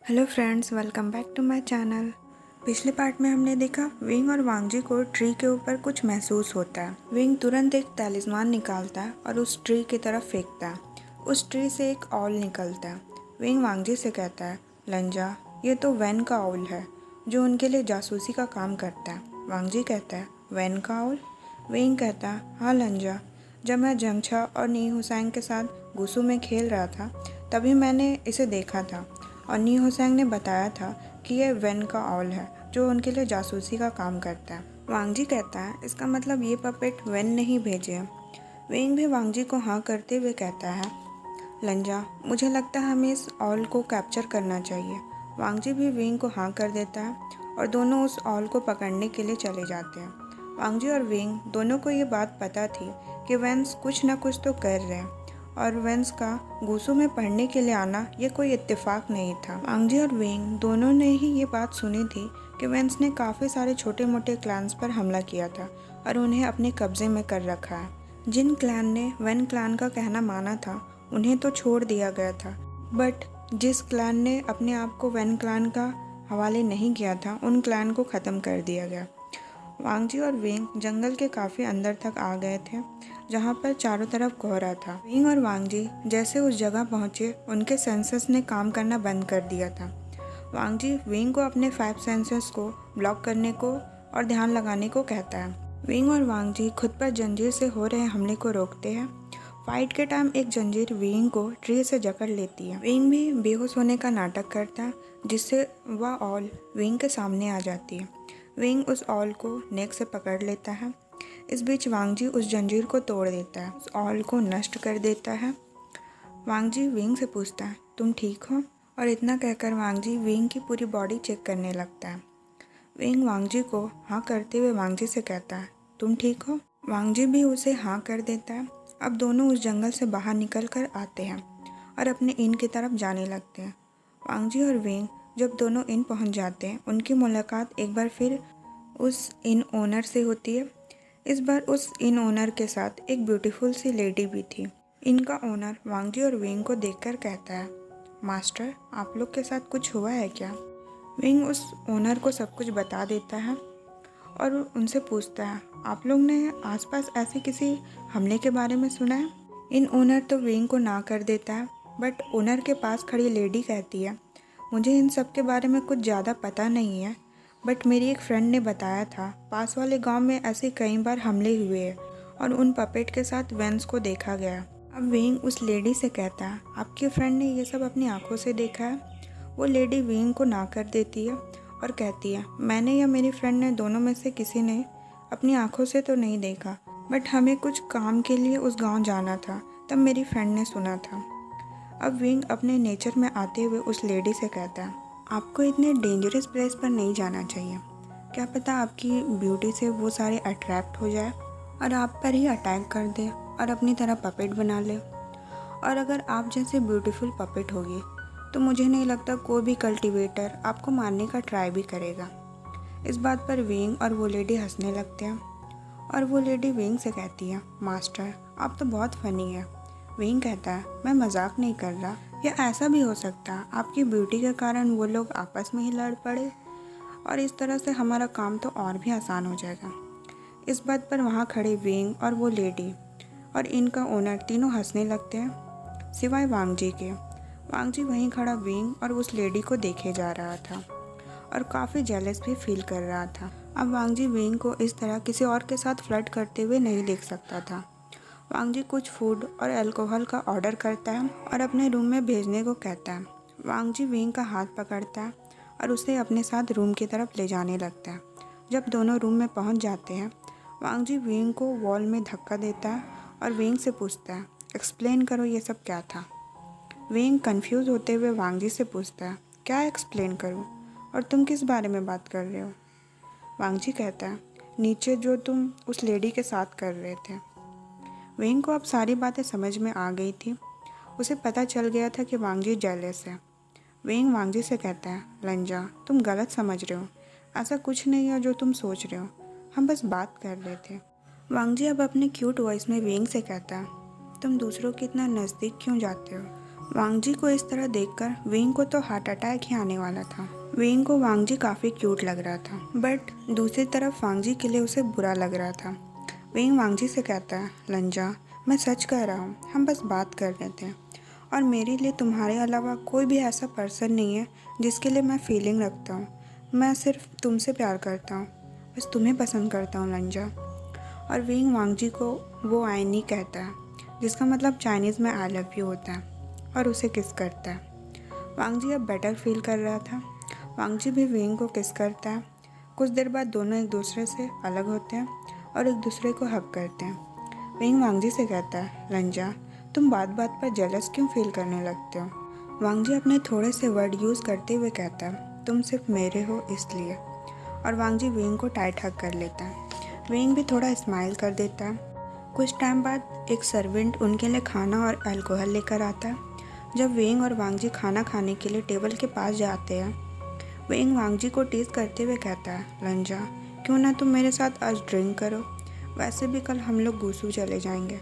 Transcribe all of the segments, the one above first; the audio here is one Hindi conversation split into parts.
Hello friends, welcome back to my channel. पिछले पार्ट में हमने देखा विंग और वांगजी को ट्री के ऊपर कुछ महसूस होता है। विंग तुरंत एक तैलिस्मान निकालता है और उस ट्री की तरफ फेंकता है। उस ट्री से एक ऑल निकलता है। विंग वांगजी से कहता है, लंजा, ये तो वैन का ऑल है जो उनके लिए जासूसी का काम करता है। वांगजी कहता है, वैन का ऑल? विंग कहता है, हाँ लंजा, जब मैं जंगछा और नी हुसैन के साथ गुसू में खेल रहा था तभी मैंने इसे देखा था और नी हुसैन ने बताया था कि यह वैन का ऑल है जो उनके लिए जासूसी का काम करता है। वांगजी कहता है, इसका मतलब ये पपेट वैन ने ही भेजे हैं। विंग भी वांगजी को हाँ करते हुए कहता है, लंजा, मुझे लगता है हमें इस ऑल को कैप्चर करना चाहिए। वांगजी भी विंग को हाँ कर देता है और दोनों उस ऑल को पकड़ने के लिए चले जाते हैं। वांगजी और विंग दोनों को ये बात पता थी कि वेंस कुछ न कुछ तो कर रहे हैं और वेंस का गुसू में पढ़ने के लिए आना ये कोई इत्तेफाक नहीं था। वांगजी और विंग दोनों ने ही ये बात सुनी थी कि वेंस ने काफ़ी सारे छोटे मोटे क्लैन्स पर हमला किया था और उन्हें अपने कब्जे में कर रखा है। जिन क्लैन ने वेन क्लैन का कहना माना था उन्हें तो छोड़ दिया गया था, बट जिस क्लैन ने अपने आप को वेन क्लैन का हवाले नहीं किया था उन क्लैन को ख़त्म कर दिया गया। वांगजी और विंग जंगल के काफ़ी अंदर तक आ गए थे जहाँ पर चारों तरफ कोहरा था। विंग और वांगजी जैसे उस जगह पहुँचे उनके सेंसर्स ने काम करना बंद कर दिया था। वांगजी विंग को अपने 5 सेंसर्स को ब्लॉक करने को और ध्यान लगाने को कहता है। विंग और वांगजी खुद पर जंजीर से हो रहे हमले को रोकते हैं। फाइट के टाइम एक जंजीर विंग को ट्री से जकड़ लेती है। विंग भी बेहोश होने का नाटक करता है जिससे वह ऑल विंग के सामने आ जाती है। विंग उस ऑल को नेक से पकड़ लेता है। इस बीच वांगजी उस जंजीर को तोड़ देता है, उस ऑल को नष्ट कर देता है। वांगजी विंग से पूछता है, तुम ठीक हो? और इतना कहकर वांगजी विंग की पूरी बॉडी चेक करने लगता है। विंग वांगजी को हाँ करते हुए वांगजी से कहता है, तुम ठीक हो? वांगजी भी उसे हाँ कर देता है। अब दोनों उस जंगल से बाहर निकल कर आते हैं और अपने इन की तरफ जाने लगते हैं। वांगजी और विंग जब दोनों इन पहुंच जाते हैं उनकी मुलाकात एक बार फिर उस इन ओनर से होती है। इस बार उस इन ओनर के साथ एक ब्यूटीफुल सी लेडी भी थी। इनका ओनर वांगजी और विंग को देखकर कहता है, मास्टर, आप लोग के साथ कुछ हुआ है क्या? विंग उस ओनर को सब कुछ बता देता है और उनसे पूछता है, आप लोग ने आसपास ऐसे किसी हमले के बारे में सुना है? इन ओनर तो विंग को ना कर देता है, बट ओनर के पास खड़ी लेडी कहती है, मुझे इन सब के बारे में कुछ ज़्यादा पता नहीं है, बट मेरी एक फ्रेंड ने बताया था पास वाले गांव में ऐसे कई बार हमले हुए हैं और उन पपेट के साथ वेंस को देखा गया। अब विंग उस लेडी से कहता है, आपकी फ्रेंड ने ये सब अपनी आंखों से देखा है? वो लेडी विंग को ना कर देती है और कहती है, मैंने या मेरी फ्रेंड ने दोनों में से किसी ने अपनी आंखों से तो नहीं देखा, बट हमें कुछ काम के लिए उस गांव जाना था, तब मेरी फ्रेंड ने सुना था। अब विंग अपने नेचर में आते हुए उस लेडी से कहता है, आपको इतने डेंजरस प्लेस पर नहीं जाना चाहिए। क्या पता आपकी ब्यूटी से वो सारे अट्रैक्ट हो जाए और आप पर ही अटैक कर दे और अपनी तरह पपेट बना ले। और अगर आप जैसे ब्यूटीफुल पपेट होगी तो मुझे नहीं लगता कोई भी कल्टीवेटर आपको मारने का ट्राई भी करेगा। इस बात पर विंग और वो लेडी हंसने लगते हैं और वो लेडी विंग से कहती है, मास्टर, आप तो बहुत फ़नी है। विंग कहता है, मैं मजाक नहीं कर रहा, या ऐसा भी हो सकता है आपकी ब्यूटी के कारण वो लोग आपस में ही लड़ पड़े और इस तरह से हमारा काम तो और भी आसान हो जाएगा। इस बात पर वहाँ खड़े विंग और वो लेडी और इनका ओनर तीनों हंसने लगते हैं, सिवाय वांगजी के। वांगजी वहीं खड़ा विंग और उस लेडी को देखे जा रहा था और काफ़ी जेलस भी फील कर रहा था। अब वांगजी विंग को इस तरह किसी और के साथ फ्लर्ट करते हुए नहीं देख सकता था। वांगजी कुछ फूड और अल्कोहल का ऑर्डर करता है और अपने रूम में भेजने को कहता है। वांगजी विंग का हाथ पकड़ता है और उसे अपने साथ रूम की तरफ ले जाने लगता है। जब दोनों रूम में पहुंच जाते हैं, वांगजी विंग को वॉल में धक्का देता है और विंग से पूछता है, एक्सप्लेन करो ये सब क्या था? विंग कंफ्यूज होते हुए वांगजी से पूछता है, क्या एक्सप्लेन करूं और तुम किस बारे में बात कर रहे हो? वांगजी कहता है, नीचे जो तुम उस लेडी के साथ कर रहे थे। विंग को अब सारी बातें समझ में आ गई थी। उसे पता चल गया था कि वांगजी जेलस है। विंग वांगजी से कहता है, लंजा, तुम गलत समझ रहे हो, ऐसा कुछ नहीं है जो तुम सोच रहे हो, हम बस बात कर रहे थे। वांगजी अब अपने क्यूट वॉइस में विंग से कहता है, तुम दूसरों के इतना नज़दीक क्यों जाते हो? वांगजी को इस तरह देखकर विंग को तो हार्ट अटैक ही आने वाला था। विंग को वांगजी काफ़ी क्यूट लग रहा था, बट दूसरी तरफ वांगजी के लिए उसे बुरा लग रहा था। विंग वांगजी से कहता है, लंजा, मैं सच कह रहा हूँ, हम बस बात कर रहे थे और मेरे लिए तुम्हारे अलावा कोई भी ऐसा पर्सन नहीं है जिसके लिए मैं फीलिंग रखता हूँ। मैं सिर्फ तुमसे प्यार करता हूँ, बस तुम्हें पसंद करता हूँ लंजा। और विंग वांगजी को वो आई नहीं कहता है, जिसका मतलब चाइनीज़ में आई लव यू होता है, और उसे किस करता है। वांगजी अब बेटर फील कर रहा था। वांगजी भी विंग को किस करता है। कुछ देर बाद दोनों एक दूसरे से अलग होते हैं और एक दूसरे को हग करते हैं। विंग वांगजी से कहता है, लंजा, तुम बात बात पर जेलस क्यों फील करने लगते हो। वांगजी अपने थोड़े से वर्ड यूज़ करते हुए कहता है, तुम सिर्फ मेरे हो इसलिए। और वांगजी विंग को टाइट हग कर लेता है। विंग भी थोड़ा स्माइल कर देता है। कुछ टाइम बाद एक सर्वेंट उनके लिए खाना और अल्कोहल लेकर आता है। जब विंग और वांगजी खाना खाने के लिए टेबल के पास जाते हैं, विंग वांगजी को टीज करते हुए कहता है, लंजा, क्यों ना तुम मेरे साथ आज ड्रिंक करो। वैसे भी कल हम लोग गुसू चले जाएंगे।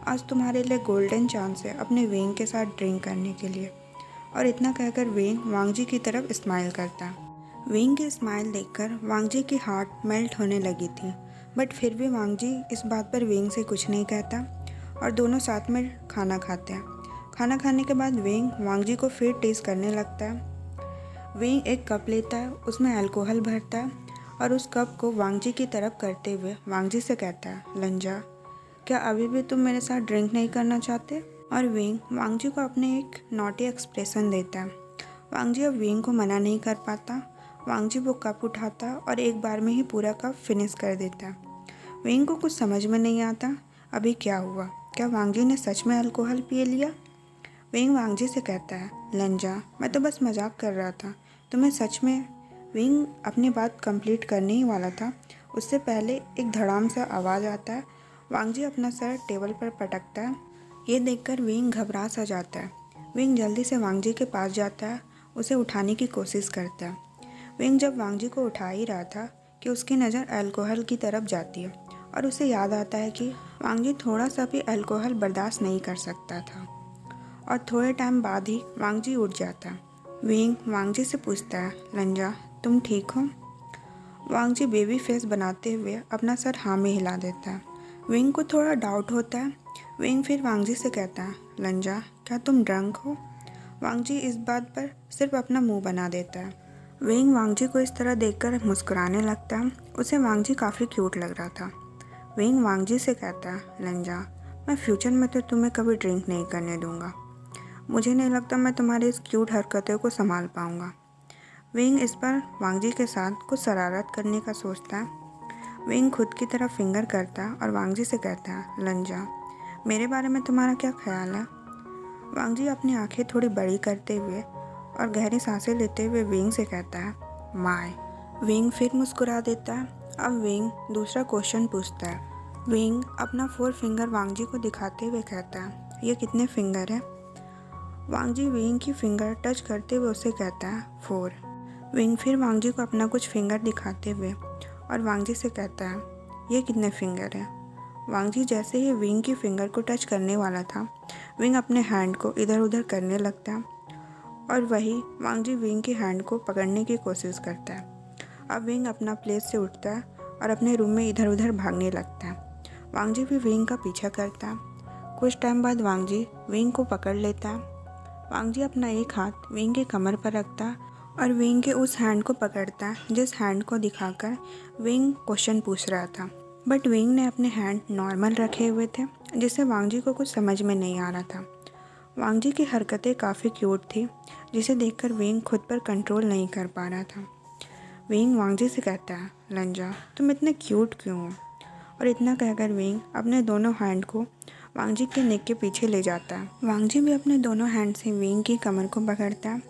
आज तुम्हारे लिए गोल्डन चांस है अपने विंग के साथ ड्रिंक करने के लिए। और इतना कहकर विंग वांगजी की तरफ स्माइल करता है। विंग की स्माइल देखकर वांगजी की हार्ट मेल्ट होने लगी थी, बट फिर भी वांगजी इस बात पर विंग से कुछ नहीं कहता और दोनों साथ में खाना खाते हैं। खाना खाने के बाद विंग वांगजी को फिर टेस्ट करने लगता है। विंग एक कप लेता है, उसमें अल्कोहल भरता है और उस कप को वांगजी की तरफ करते हुए वांगजी से कहता है, लंजा, क्या अभी भी तुम मेरे साथ ड्रिंक नहीं करना चाहते। और विंग वांगजी को अपने एक नॉटी एक्सप्रेशन देता है। वांगजी अब विंग को मना नहीं कर पाता। वांगजी वो कप उठाता और एक बार में ही पूरा कप फिनिश कर देता है। विंग को कुछ समझ में नहीं आता अभी क्या हुआ। क्या वांगजी ने सच में अल्कोहल पी लिया। विंग वांगजी से कहता है, लंजा, मैं तो बस मजाक कर रहा था, तुम्हें सच में। विंग अपनी बात कंप्लीट करने ही वाला था, उससे पहले एक धड़ाम सा आवाज़ आता है। वांगजी अपना सर टेबल पर पटकता है। ये देखकर विंग घबरा सा जाता है। विंग जल्दी से वांगजी के पास जाता है, उसे उठाने की कोशिश करता है। विंग जब वांगजी को उठा ही रहा था कि उसकी नज़र अल्कोहल की तरफ जाती है और उसे याद आता है कि वांगजी थोड़ा सा भी अल्कोहल बर्दाश्त नहीं कर सकता था। और थोड़े टाइम बाद ही वांगजी उठ जाता है। विंग वांगजी से पूछता है, लंजा, तुम ठीक हो। वांगजी बेबी फेस बनाते हुए अपना सर हाँ में हिला देता है। विंग को थोड़ा डाउट होता है। विंग फिर वांगजी से कहता है, लंजा, क्या तुम ड्रंक हो। वांगजी इस बात पर सिर्फ अपना मुंह बना देता है। विंग वांगजी को इस तरह देखकर मुस्कुराने लगता है। उसे वांगजी काफ़ी क्यूट लग रहा था। विंग वांगजी से कहता है, लंजा, मैं फ्यूचर में तो तुम्हें कभी ड्रिंक नहीं करने दूंगा। मुझे नहीं लगता मैं तुम्हारी इस क्यूट हरकतों को संभाल पाऊंगा। विंग इस पर वांगजी के साथ कुछ शरारत करने का सोचता है। विंग खुद की तरफ फिंगर करता है और वांगजी से कहता है, लंजा, मेरे बारे में तुम्हारा क्या ख्याल है। वांगजी अपनी आंखें थोड़ी बड़ी करते हुए और गहरी सांसें लेते हुए विंग से कहता है, माय। विंग फिर मुस्कुरा देता है। अब विंग दूसरा क्वेश्चन पूछता है। विंग अपना 4 फिंगर वांगजी को दिखाते हुए कहता है, ये कितने फिंगर है। वांगजी विंग की फिंगर टच करते हुए उसे कहता है, 4। विंग फिर वांगजी को अपना कुछ फिंगर दिखाते हुए और वांगजी से कहता है, ये कितने फिंगर है। वांगजी जैसे ही विंग की फिंगर को टच करने वाला था, विंग अपने हैंड को इधर उधर करने लगता है और वही वांगजी विंग की हैंड को पकड़ने की कोशिश करता है। अब विंग अपना प्लेस से उठता है और अपने रूम में इधर उधर भागने लगता है। वांगजी भी विंग का पीछा करता है। कुछ टाइम बाद वांगजी विंग को पकड़ लेता है। वांगजी अपना एक हाथ विंग के कमर पर रखता है और विंग के उस हैंड को पकड़ता है जिस हैंड को दिखाकर विंग क्वेश्चन पूछ रहा था। बट विंग ने अपने हैंड नॉर्मल रखे हुए थे, जिससे वांगजी को कुछ समझ में नहीं आ रहा था। वांगजी की हरकतें काफ़ी क्यूट थी, जिसे देखकर विंग खुद पर कंट्रोल नहीं कर पा रहा था। विंग वांगजी से कहता है, लंजा, तुम इतने क्यूट क्यों हो। और इतना कहकर विंग अपने दोनों हैंड को वांगजी के नेक के पीछे ले जाता है। वांगजी भी अपने दोनों हैंड से विंग की कमर को पकड़ता है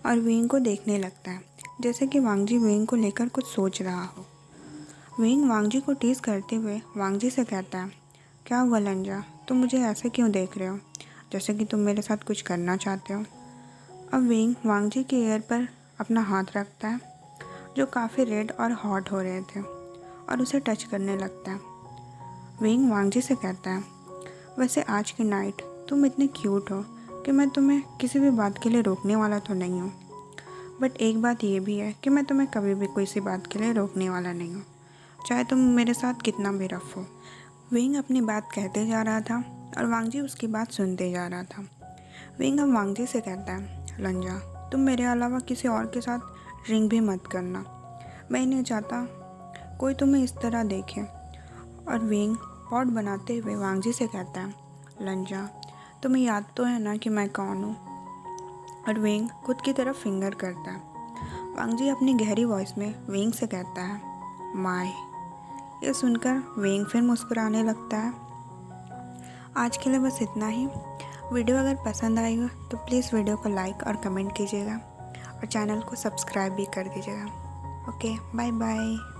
और विंग को देखने लगता है, जैसे कि वांगजी विंग को लेकर कुछ सोच रहा हो। विंग वांगजी को टीज करते हुए वांगजी से कहता है, क्या हुआ लंजा, तुम मुझे ऐसे क्यों देख रहे हो, जैसे कि तुम मेरे साथ कुछ करना चाहते हो। अब विंग वांगजी के ईयर पर अपना हाथ रखता है, जो काफ़ी रेड और हॉट हो रहे थे, और उसे टच करने लगता है। विंग वांगजी से कहता है, वैसे आज की नाइट तुम इतने क्यूट हो, कि मैं तुम्हें किसी भी बात के लिए रोकने वाला तो नहीं हूँ, बट एक बात ये भी है कि मैं तुम्हें कभी भी कोई सी बात के लिए रोकने वाला नहीं हूँ, चाहे तुम मेरे साथ कितना भी रफ हो। विंग अपनी बात कहते जा रहा था और वांगजी उसकी बात सुनते जा रहा था। विंग अब वांगजी से कहता है, लंजा, तुम मेरे अलावा किसी और के साथ ड्रिंक भी मत करना। मैं नहीं चाहता कोई तुम्हें इस तरह देखे। और विंग पॉट बनाते हुए वांगजी से कहता है, लंजा, तुम्हें याद तो है ना कि मैं कौन हूँ। और विंग खुद की तरफ फिंगर करता है। वांगजी अपनी गहरी वॉइस में विंग से कहता है, माय। ये सुनकर विंग फिर मुस्कुराने लगता है। आज के लिए बस इतना ही। वीडियो अगर पसंद आई हो तो प्लीज़ वीडियो को लाइक और कमेंट कीजिएगा और चैनल को सब्सक्राइब भी कर दीजिएगा। Okay, bye bye.